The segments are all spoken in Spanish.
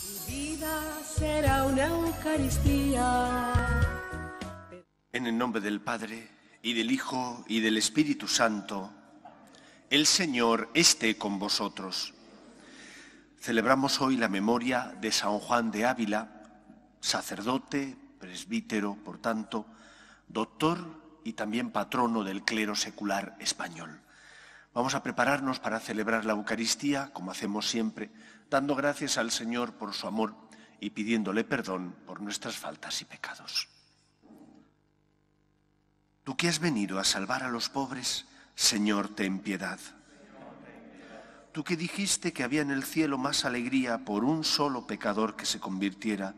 Mi vida será una Eucaristía. En el nombre del Padre, y del Hijo, y del Espíritu Santo, el Señor esté con vosotros. Celebramos hoy la memoria de San Juan de Ávila, sacerdote, presbítero, por tanto, doctor y también patrono del clero secular español. Vamos a prepararnos para celebrar la Eucaristía, como hacemos siempre, dando gracias al Señor por su amor y pidiéndole perdón por nuestras faltas y pecados. Tú que has venido a salvar a los pobres, Señor, ten piedad. Tú que dijiste que había en el cielo más alegría por un solo pecador que se convirtiera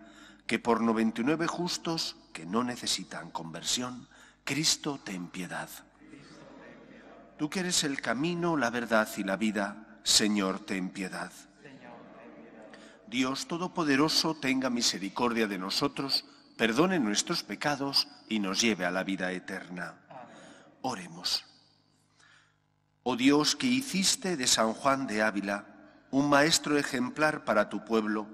que por 99 justos que no necesitan conversión, Cristo, ten piedad. Tú que eres el camino, la verdad y la vida, Señor, ten piedad. Dios Todopoderoso, tenga misericordia de nosotros, perdone nuestros pecados y nos lleve a la vida eterna. Oremos. Oh Dios, que hiciste de San Juan de Ávila un maestro ejemplar para tu pueblo,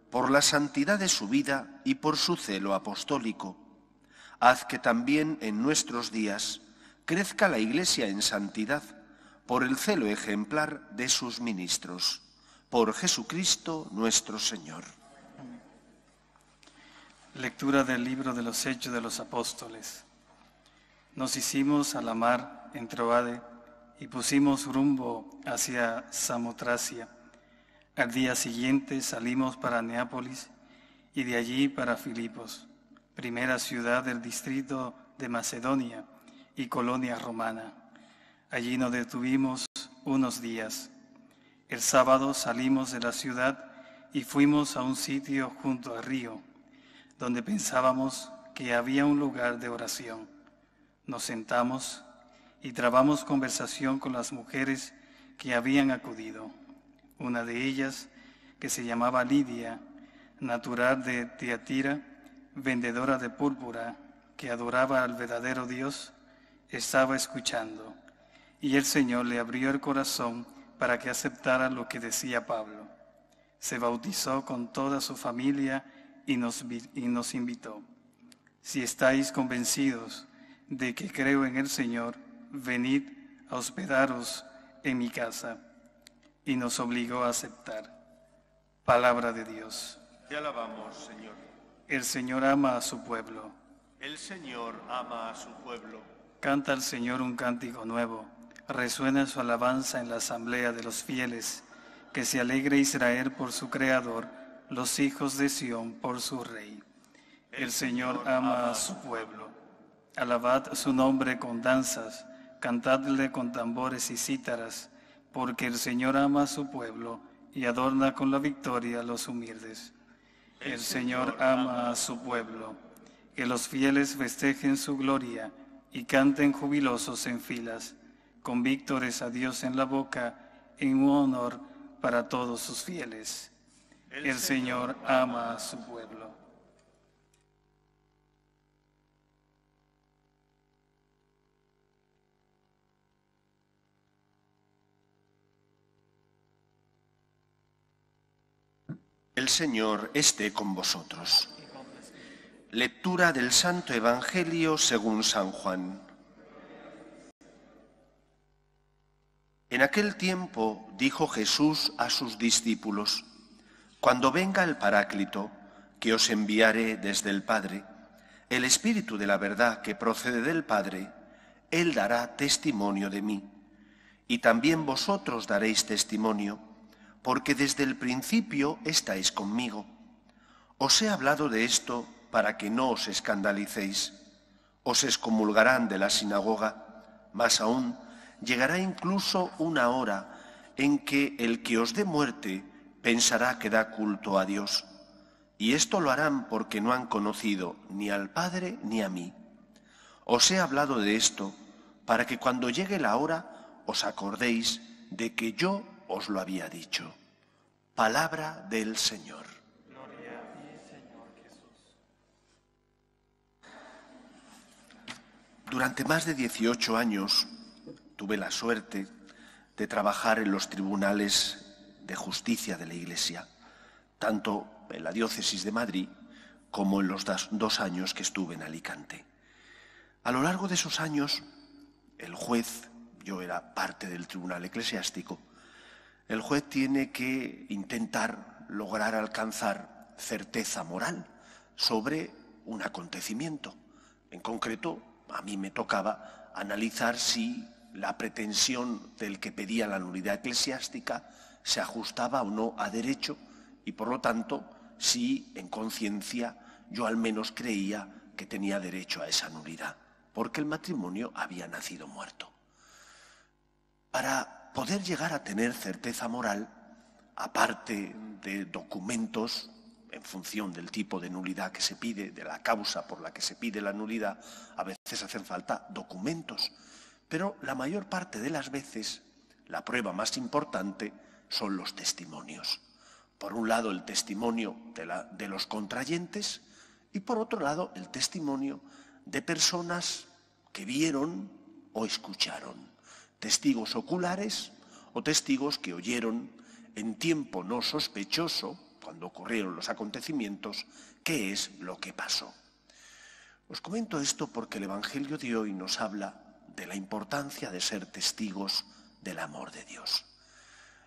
por la santidad de su vida y por su celo apostólico, haz que también en nuestros días crezca la Iglesia en santidad por el celo ejemplar de sus ministros. Por Jesucristo nuestro Señor. Lectura del libro de los Hechos de los Apóstoles. Nos hicimos a la mar en Troade y pusimos rumbo hacia Samotracia. Al día siguiente salimos para Neápolis y de allí para Filipos, primera ciudad del distrito de Macedonia y colonia romana. Allí nos detuvimos unos días. El sábado salimos de la ciudad y fuimos a un sitio junto al río, donde pensábamos que había un lugar de oración. Nos sentamos y trabamos conversación con las mujeres que habían acudido. Una de ellas, que se llamaba Lidia, natural de Tiatira, vendedora de púrpura, que adoraba al verdadero Dios, estaba escuchando, y el Señor le abrió el corazón para que aceptara lo que decía Pablo. Se bautizó con toda su familia y nos invitó. Si estáis convencidos de que creo en el Señor, venid a hospedaros en mi casa. Y nos obligó a aceptar. Palabra de Dios. Te alabamos, Señor. El Señor ama a su pueblo. El Señor ama a su pueblo. Canta al Señor un cántico nuevo. Resuena su alabanza en la asamblea de los fieles. Que se alegre Israel por su Creador, los hijos de Sión por su Rey. El Señor ama a su pueblo. Alabad su nombre con danzas, cantadle con tambores y cítaras, porque el Señor ama a su pueblo y adorna con la victoria a los humildes. El Señor ama a su pueblo. Que los fieles festejen su gloria y canten jubilosos en filas, con víctores a Dios en la boca, en un honor para todos sus fieles. El Señor ama a su pueblo. El Señor esté con vosotros. Lectura del Santo Evangelio según San Juan. En aquel tiempo dijo Jesús a sus discípulos: Cuando venga el Paráclito, que os enviaré desde el Padre, el Espíritu de la verdad que procede del Padre, Él dará testimonio de mí. Y también vosotros daréis testimonio, porque desde el principio estáis conmigo. Os he hablado de esto para que no os escandalicéis. Os excomulgarán de la sinagoga, más aún, llegará incluso una hora en que el que os dé muerte pensará que da culto a Dios. Y esto lo harán porque no han conocido ni al Padre ni a mí. Os he hablado de esto para que cuando llegue la hora os acordéis de que yo os lo había dicho. Palabra del Señor. Gloria a ti, Señor Jesús. Durante más de 18 años tuve la suerte de trabajar en los tribunales de justicia de la Iglesia, tanto en la diócesis de Madrid como en los 2 años que estuve en Alicante. A lo largo de esos años, el juez, yo era parte del tribunal eclesiástico, el juez tiene que intentar lograr alcanzar certeza moral sobre un acontecimiento. En concreto, a mí me tocaba analizar si la pretensión del que pedía la nulidad eclesiástica se ajustaba o no a derecho y, por lo tanto, si en conciencia yo al menos creía que tenía derecho a esa nulidad, porque el matrimonio había nacido muerto. Para poder llegar a tener certeza moral, aparte de documentos en función del tipo de nulidad que se pide, de la causa por la que se pide la nulidad, a veces hacen falta documentos, pero la mayor parte de las veces la prueba más importante son los testimonios. Por un lado, el testimonio de los contrayentes y por otro lado, el testimonio de personas que vieron o escucharon, testigos oculares o testigos que oyeron en tiempo no sospechoso, cuando ocurrieron los acontecimientos, qué es lo que pasó. Os comento esto porque el Evangelio de hoy nos habla de la importancia de ser testigos del amor de Dios.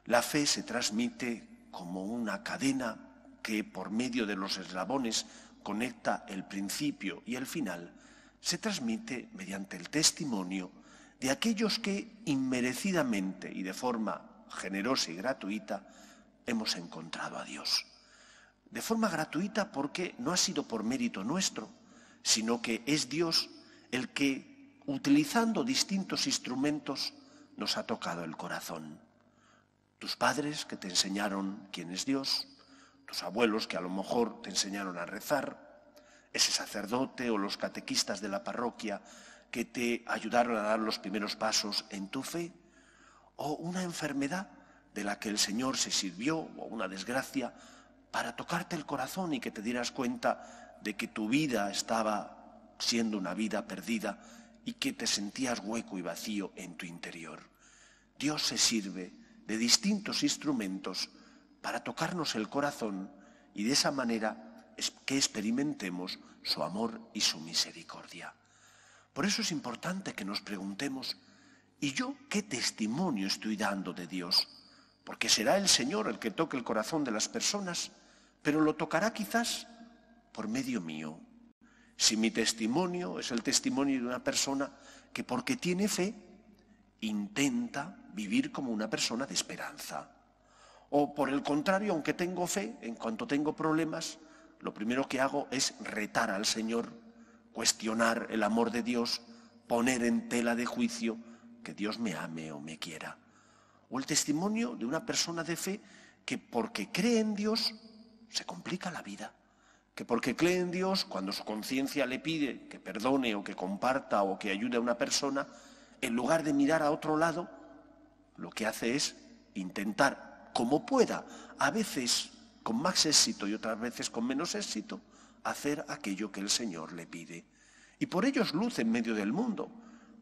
La fe se transmite como una cadena que por medio de los eslabones conecta el principio y el final, se transmite mediante el testimonio de aquellos que inmerecidamente y de forma generosa y gratuita hemos encontrado a Dios. De forma gratuita porque no ha sido por mérito nuestro, sino que es Dios el que, utilizando distintos instrumentos, nos ha tocado el corazón. Tus padres que te enseñaron quién es Dios, tus abuelos que a lo mejor te enseñaron a rezar, ese sacerdote o los catequistas de la parroquia que te ayudaron a dar los primeros pasos en tu fe, o una enfermedad de la que el Señor se sirvió, o una desgracia, para tocarte el corazón y que te dieras cuenta de que tu vida estaba siendo una vida perdida y que te sentías hueco y vacío en tu interior. Dios se sirve de distintos instrumentos para tocarnos el corazón y de esa manera que experimentemos su amor y su misericordia. Por eso es importante que nos preguntemos, ¿y yo qué testimonio estoy dando de Dios? Porque será el Señor el que toque el corazón de las personas, pero lo tocará quizás por medio mío. Si mi testimonio es el testimonio de una persona que porque tiene fe, intenta vivir como una persona de esperanza. O por el contrario, aunque tengo fe, en cuanto tengo problemas, lo primero que hago es retar al Señor, cuestionar el amor de Dios, poner en tela de juicio que Dios me ame o me quiera. O el testimonio de una persona de fe que porque cree en Dios se complica la vida. Que porque cree en Dios, cuando su conciencia le pide que perdone o que comparta o que ayude a una persona, en lugar de mirar a otro lado, lo que hace es intentar, como pueda, a veces con más éxito y otras veces con menos éxito, hacer aquello que el Señor le pide. Y por ello es luz en medio del mundo,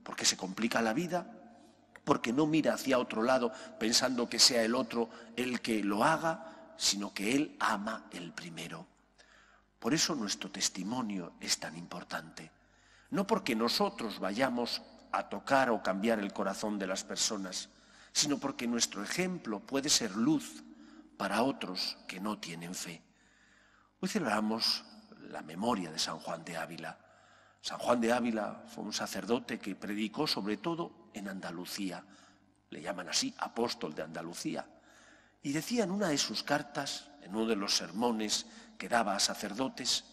porque se complica la vida, porque no mira hacia otro lado pensando que sea el otro el que lo haga, sino que Él ama el primero. Por eso nuestro testimonio es tan importante. No porque nosotros vayamos a tocar o cambiar el corazón de las personas, sino porque nuestro ejemplo puede ser luz para otros que no tienen fe. Hoy celebramos la memoria de San Juan de Ávila. San Juan de Ávila fue un sacerdote que predicó sobre todo en Andalucía. Le llaman así apóstol de Andalucía. Y decía en una de sus cartas, en uno de los sermones que daba a sacerdotes,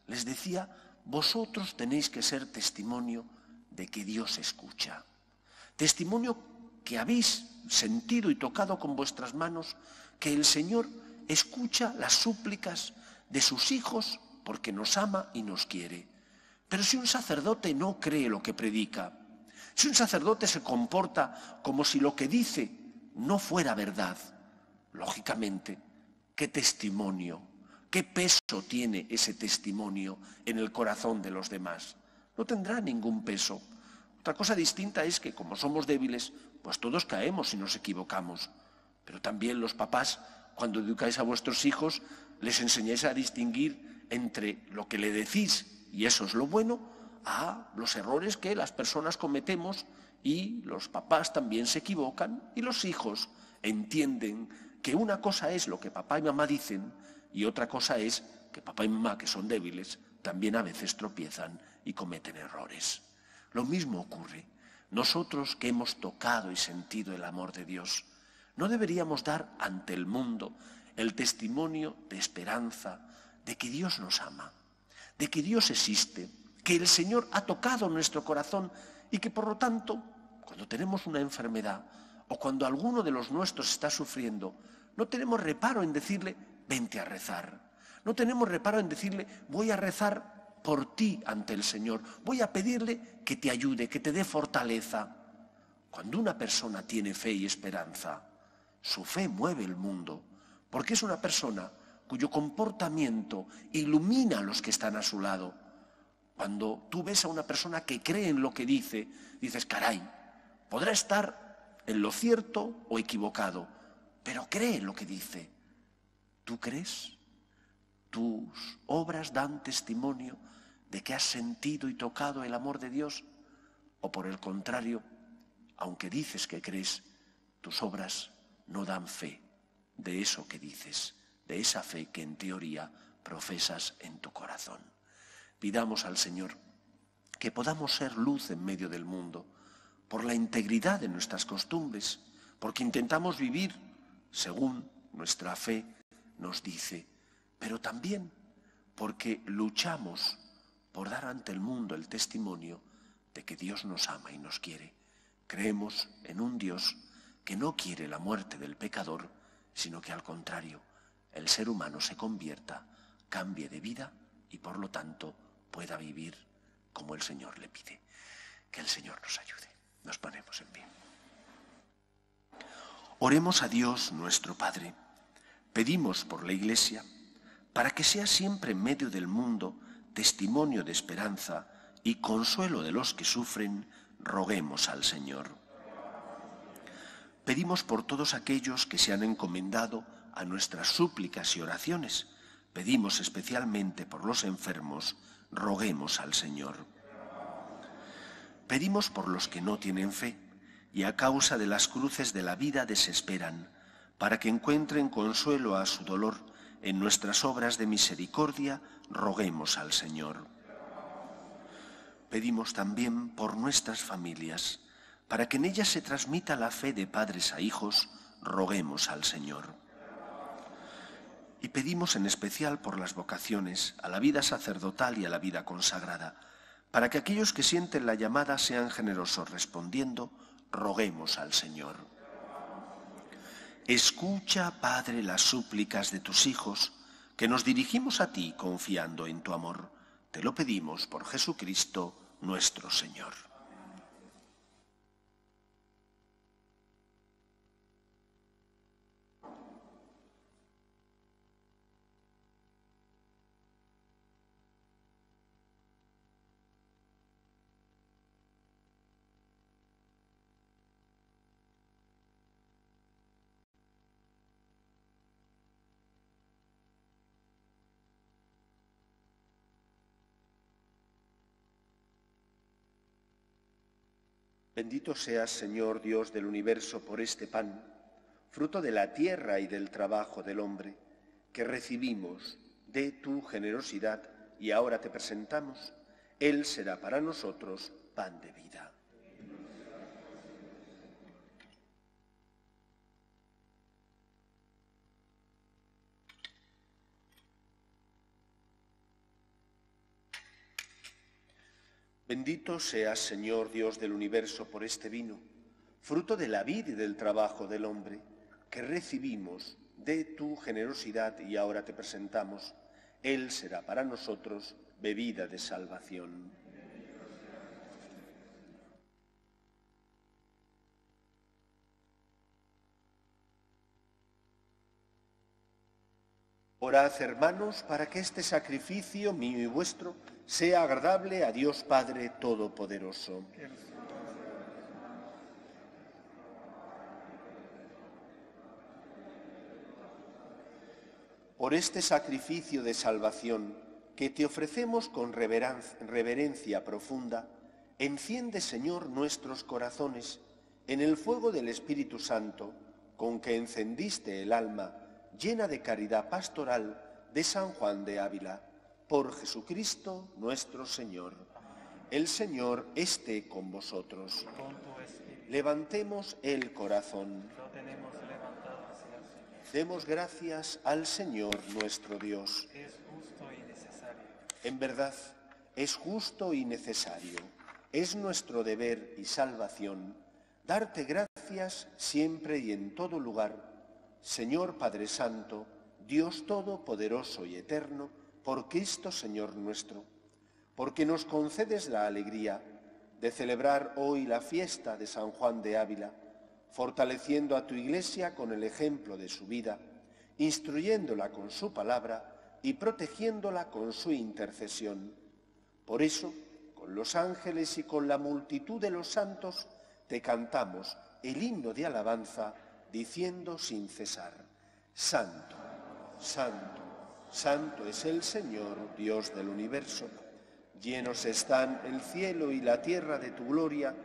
les decía: vosotros tenéis que ser testimonio de que Dios escucha. Testimonio que habéis sentido y tocado con vuestras manos que el Señor escucha las súplicas de sus hijos porque nos ama y nos quiere. Pero si un sacerdote no cree lo que predica, si un sacerdote se comporta como si lo que dice no fuera verdad, lógicamente, ¿qué testimonio, qué peso tiene ese testimonio en el corazón de los demás? No tendrá ningún peso. Otra cosa distinta es que como somos débiles, pues todos caemos y nos equivocamos. Pero también los papás, cuando educáis a vuestros hijos, les enseñáis a distinguir entre lo que le decís, y eso es lo bueno, a los errores que las personas cometemos, y los papás también se equivocan, y los hijos entienden que una cosa es lo que papá y mamá dicen y otra cosa es que papá y mamá, que son débiles, también a veces tropiezan y cometen errores. Lo mismo ocurre. Nosotros que hemos tocado y sentido el amor de Dios, no deberíamos dar ante el mundo el testimonio de esperanza, de que Dios nos ama, de que Dios existe, que el Señor ha tocado nuestro corazón y que por lo tanto, cuando tenemos una enfermedad o cuando alguno de los nuestros está sufriendo, no tenemos reparo en decirle, vente a rezar. No tenemos reparo en decirle, voy a rezar por ti ante el Señor, voy a pedirle que te ayude, que te dé fortaleza. Cuando una persona tiene fe y esperanza, su fe mueve el mundo, porque es una persona cuyo comportamiento ilumina a los que están a su lado. Cuando tú ves a una persona que cree en lo que dice, dices, caray, podrá estar en lo cierto o equivocado, pero cree en lo que dice. ¿Tú crees? ¿Tus obras dan testimonio de que has sentido y tocado el amor de Dios? ¿O por el contrario, aunque dices que crees, tus obras no dan fe de eso que dices, de esa fe que en teoría profesas en tu corazón? Pidamos al Señor que podamos ser luz en medio del mundo, por la integridad de nuestras costumbres, porque intentamos vivir según nuestra fe nos dice, pero también porque luchamos por dar ante el mundo el testimonio de que Dios nos ama y nos quiere. Creemos en un Dios que no quiere la muerte del pecador, sino que al contrario, el ser humano se convierta, cambie de vida y por lo tanto pueda vivir como el Señor le pide. Que el Señor nos ayude. Nos ponemos en pie. Oremos a Dios nuestro Padre. Pedimos por la Iglesia para que sea siempre en medio del mundo testimonio de esperanza y consuelo de los que sufren, roguemos al Señor. Pedimos por todos aquellos que se han encomendado a nuestras súplicas y oraciones. Pedimos especialmente por los enfermos, roguemos al Señor. Pedimos por los que no tienen fe y a causa de las cruces de la vida desesperan, para que encuentren consuelo a su dolor en nuestras obras de misericordia, roguemos al Señor. Pedimos también por nuestras familias, para que en ellas se transmita la fe de padres a hijos, roguemos al Señor. Y pedimos en especial por las vocaciones a la vida sacerdotal y a la vida consagrada, para que aquellos que sienten la llamada sean generosos respondiendo, roguemos al Señor. Escucha, Padre, las súplicas de tus hijos, que nos dirigimos a ti confiando en tu amor. Te lo pedimos por Jesucristo nuestro Señor. Bendito seas, Señor Dios del universo, por este pan, fruto de la tierra y del trabajo del hombre, que recibimos de tu generosidad y ahora te presentamos. Él será para nosotros pan de vida. Bendito seas, Señor Dios del universo, por este vino, fruto de la vid y del trabajo del hombre, que recibimos de tu generosidad y ahora te presentamos. Él será para nosotros bebida de salvación. Orad, hermanos, para que este sacrificio mío y vuestro sea agradable a Dios Padre Todopoderoso. por este sacrificio de salvación que te ofrecemos con reverencia profunda, enciende, Señor, nuestros corazones en el fuego del Espíritu Santo, con que encendiste el alma llena de caridad pastoral de San Juan de Ávila. Por Jesucristo nuestro Señor. El Señor esté con vosotros. Levantemos el corazón. Demos gracias al Señor nuestro Dios. Es justo y necesario. En verdad, es justo y necesario. Es nuestro deber y salvación darte gracias siempre y en todo lugar, Señor Padre Santo, Dios Todopoderoso y Eterno, por Cristo Señor nuestro, porque nos concedes la alegría de celebrar hoy la fiesta de San Juan de Ávila, fortaleciendo a tu Iglesia con el ejemplo de su vida, instruyéndola con su palabra y protegiéndola con su intercesión. Por eso, con los ángeles y con la multitud de los santos, te cantamos el himno de alabanza, diciendo sin cesar: Santo, Santo, Santo es el Señor, Dios del universo. Llenos están el cielo y la tierra de tu gloria.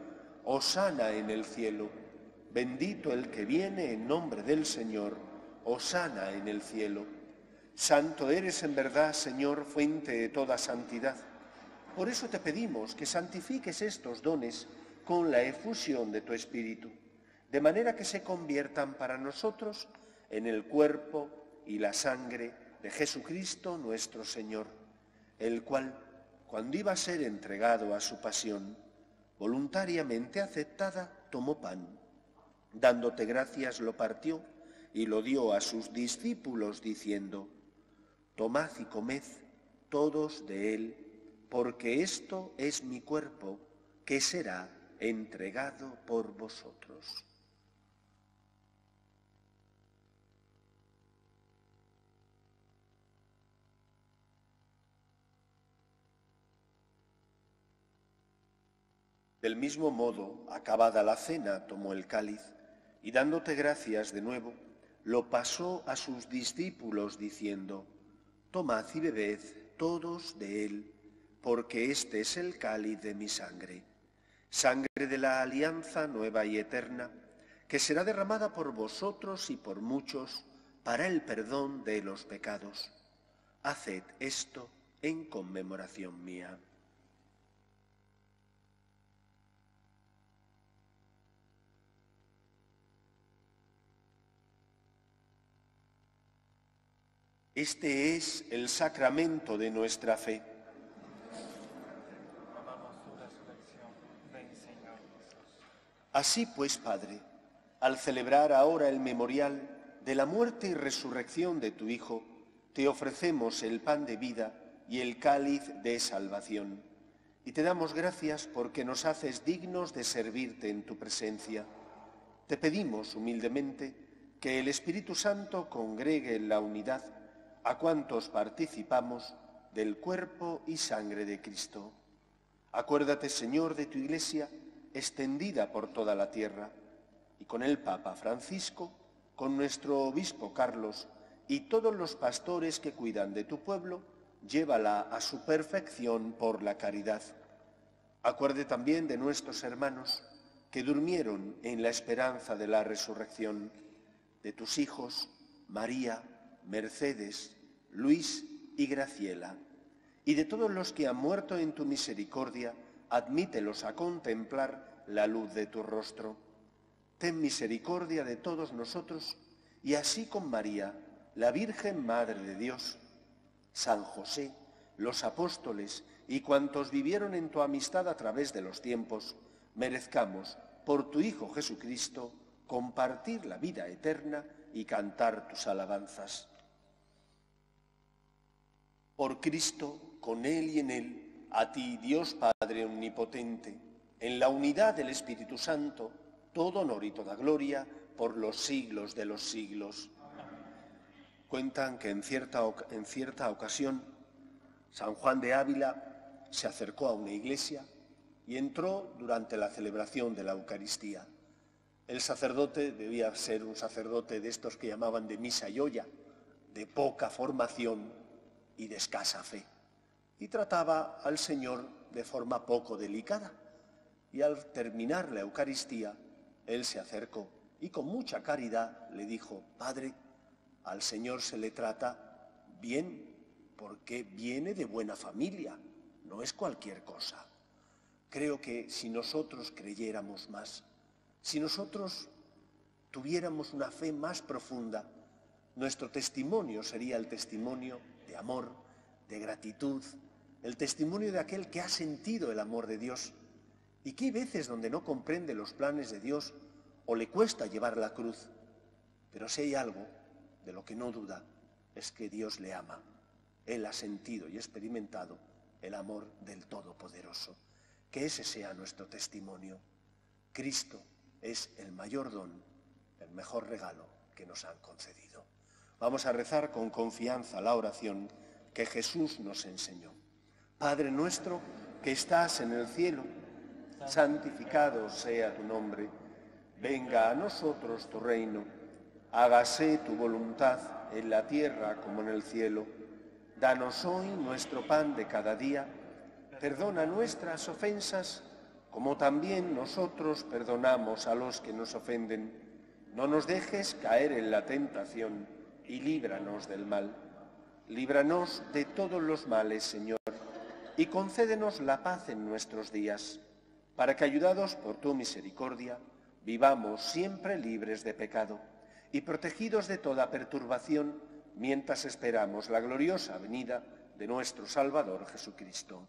Hosana en el cielo. Bendito el que viene en nombre del Señor. Hosana en el cielo. Santo eres en verdad, Señor, fuente de toda santidad. Por eso te pedimos que santifiques estos dones con la efusión de tu Espíritu, de manera que se conviertan para nosotros en el cuerpo y la sangre de Jesucristo nuestro Señor, el cual, cuando iba a ser entregado a su pasión, voluntariamente aceptada, tomó pan. Dándote gracias lo partió y lo dio a sus discípulos diciendo: Tomad y comed todos de él, porque esto es mi cuerpo que será entregado por vosotros. Del mismo modo, acabada la cena, tomó el cáliz y dándote gracias de nuevo, lo pasó a sus discípulos diciendo: Tomad y bebed todos de él, porque este es el cáliz de mi sangre, sangre de la alianza nueva y eterna, que será derramada por vosotros y por muchos para el perdón de los pecados. Haced esto en conmemoración mía. Este es el sacramento de nuestra fe. Así pues, Padre, al celebrar ahora el memorial de la muerte y resurrección de tu Hijo, te ofrecemos el pan de vida y el cáliz de salvación. Y te damos gracias porque nos haces dignos de servirte en tu presencia. Te pedimos humildemente que el Espíritu Santo congregue en la unidad a cuantos participamos del cuerpo y sangre de Cristo. Acuérdate, Señor, de tu Iglesia, extendida por toda la tierra, y con el Papa Francisco, con nuestro Obispo Carlos y todos los pastores que cuidan de tu pueblo, llévala a su perfección por la caridad. Acuerde también de nuestros hermanos que durmieron en la esperanza de la resurrección, de tus hijos, María, Mercedes, Luis y Graciela, y de todos los que han muerto en tu misericordia, admítelos a contemplar la luz de tu rostro. Ten misericordia de todos nosotros, y así con María, la Virgen Madre de Dios, San José, los apóstoles y cuantos vivieron en tu amistad a través de los tiempos, merezcamos, por tu Hijo Jesucristo, compartir la vida eterna y cantar tus alabanzas. Por Cristo, con Él y en Él, a ti, Dios Padre Omnipotente, en la unidad del Espíritu Santo, todo honor y toda gloria por los siglos de los siglos. Cuentan que en cierta ocasión San Juan de Ávila se acercó a una iglesia y entró durante la celebración de la Eucaristía. El sacerdote debía ser un sacerdote de estos que llamaban de misa y olla, de poca formación y de escasa fe. Y trataba al Señor de forma poco delicada. Y al terminar la Eucaristía, él se acercó y con mucha caridad le dijo: Padre, al Señor se le trata bien porque viene de buena familia, no es cualquier cosa. Creo que si nosotros creyéramos más, si nosotros tuviéramos una fe más profunda, nuestro testimonio sería el testimonio de amor, de gratitud, el testimonio de aquel que ha sentido el amor de Dios y que hay veces donde no comprende los planes de Dios o le cuesta llevar la cruz. Pero si hay algo de lo que no duda, es que Dios le ama. Él ha sentido y experimentado el amor del Todopoderoso. Que ese sea nuestro testimonio. Cristo es el mayor don, el mejor regalo que nos han concedido. Vamos a rezar con confianza la oración que Jesús nos enseñó. Padre nuestro que estás en el cielo, santificado sea tu nombre. Venga a nosotros tu reino. Hágase tu voluntad en la tierra como en el cielo. Danos hoy nuestro pan de cada día. Perdona nuestras ofensas, como también nosotros perdonamos a los que nos ofenden. No nos dejes caer en la tentación y líbranos del mal. Líbranos de todos los males, Señor, y concédenos la paz en nuestros días, para que, ayudados por tu misericordia, vivamos siempre libres de pecado y protegidos de toda perturbación, mientras esperamos la gloriosa venida de nuestro Salvador Jesucristo.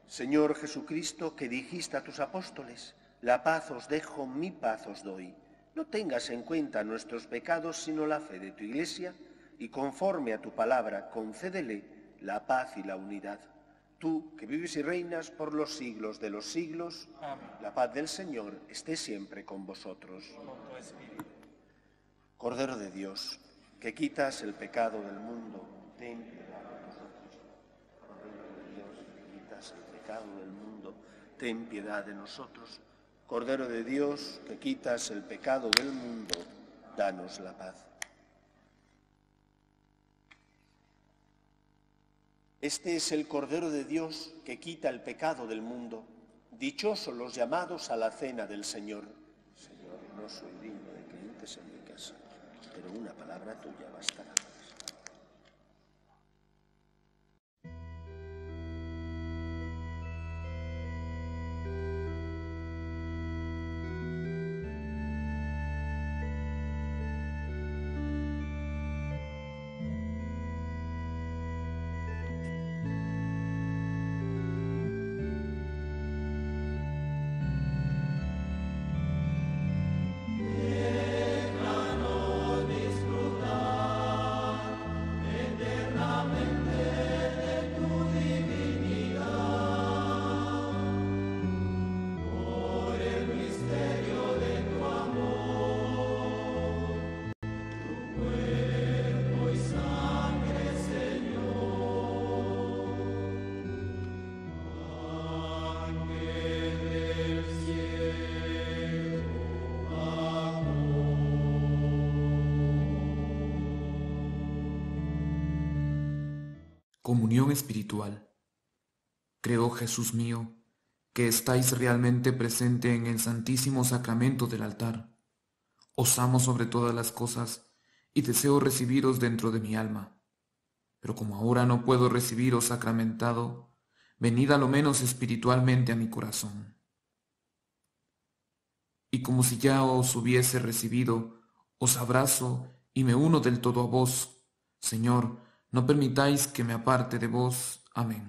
Señor Jesucristo, que dijiste a tus apóstoles: la paz os dejo, mi paz os doy. No tengas en cuenta nuestros pecados, sino la fe de tu Iglesia, y conforme a tu palabra, concédele la paz y la unidad. Tú, que vives y reinas por los siglos de los siglos, amén. La paz del Señor esté siempre con vosotros. Con tu espíritu. Cordero de Dios, que quitas el pecado del mundo, ten piedad de nosotros. Cordero de Dios, que quitas el pecado del mundo, ten piedad de nosotros. Cordero de Dios, que quitas el pecado del mundo, danos la paz. Este es el Cordero de Dios que quita el pecado del mundo. Dichosos los llamados a la cena del Señor. Señor, no soy digno de que entres en mi casa, pero una palabra tuya bastará. Comunión espiritual. Creo, Jesús mío, que estáis realmente presente en el Santísimo Sacramento del altar. Os amo sobre todas las cosas y deseo recibiros dentro de mi alma. Pero como ahora no puedo recibiros sacramentado, venid a lo menos espiritualmente a mi corazón. Y como si ya os hubiese recibido, os abrazo y me uno del todo a vos. Señor, no permitáis que me aparte de vos. Amén.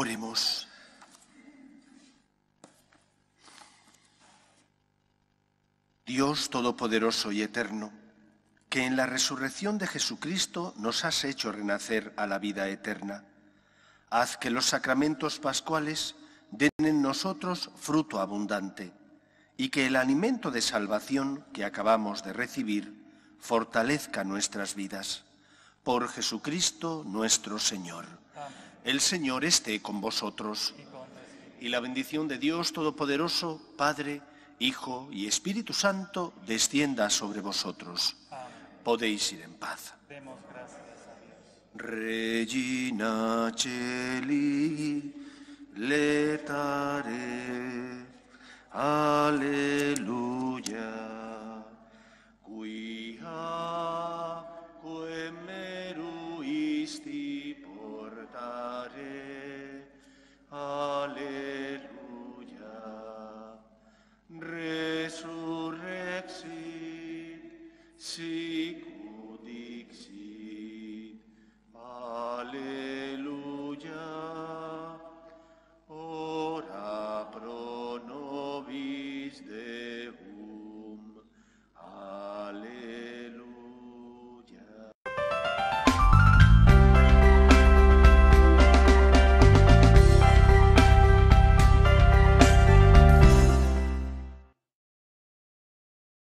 Oremos. Dios Todopoderoso y Eterno, que en la resurrección de Jesucristo nos has hecho renacer a la vida eterna, haz que los sacramentos pascuales den en nosotros fruto abundante y que el alimento de salvación que acabamos de recibir fortalezca nuestras vidas. Por Jesucristo nuestro Señor. El Señor esté con vosotros. Y la bendición de Dios Todopoderoso, Padre, Hijo y Espíritu Santo, descienda sobre vosotros. Podéis ir en paz. Demos gracias a Dios. Regina Celi, letare, alleluia, quia quem meruisti portare, alleluia, resurrexit, sicut dixit, alleluia.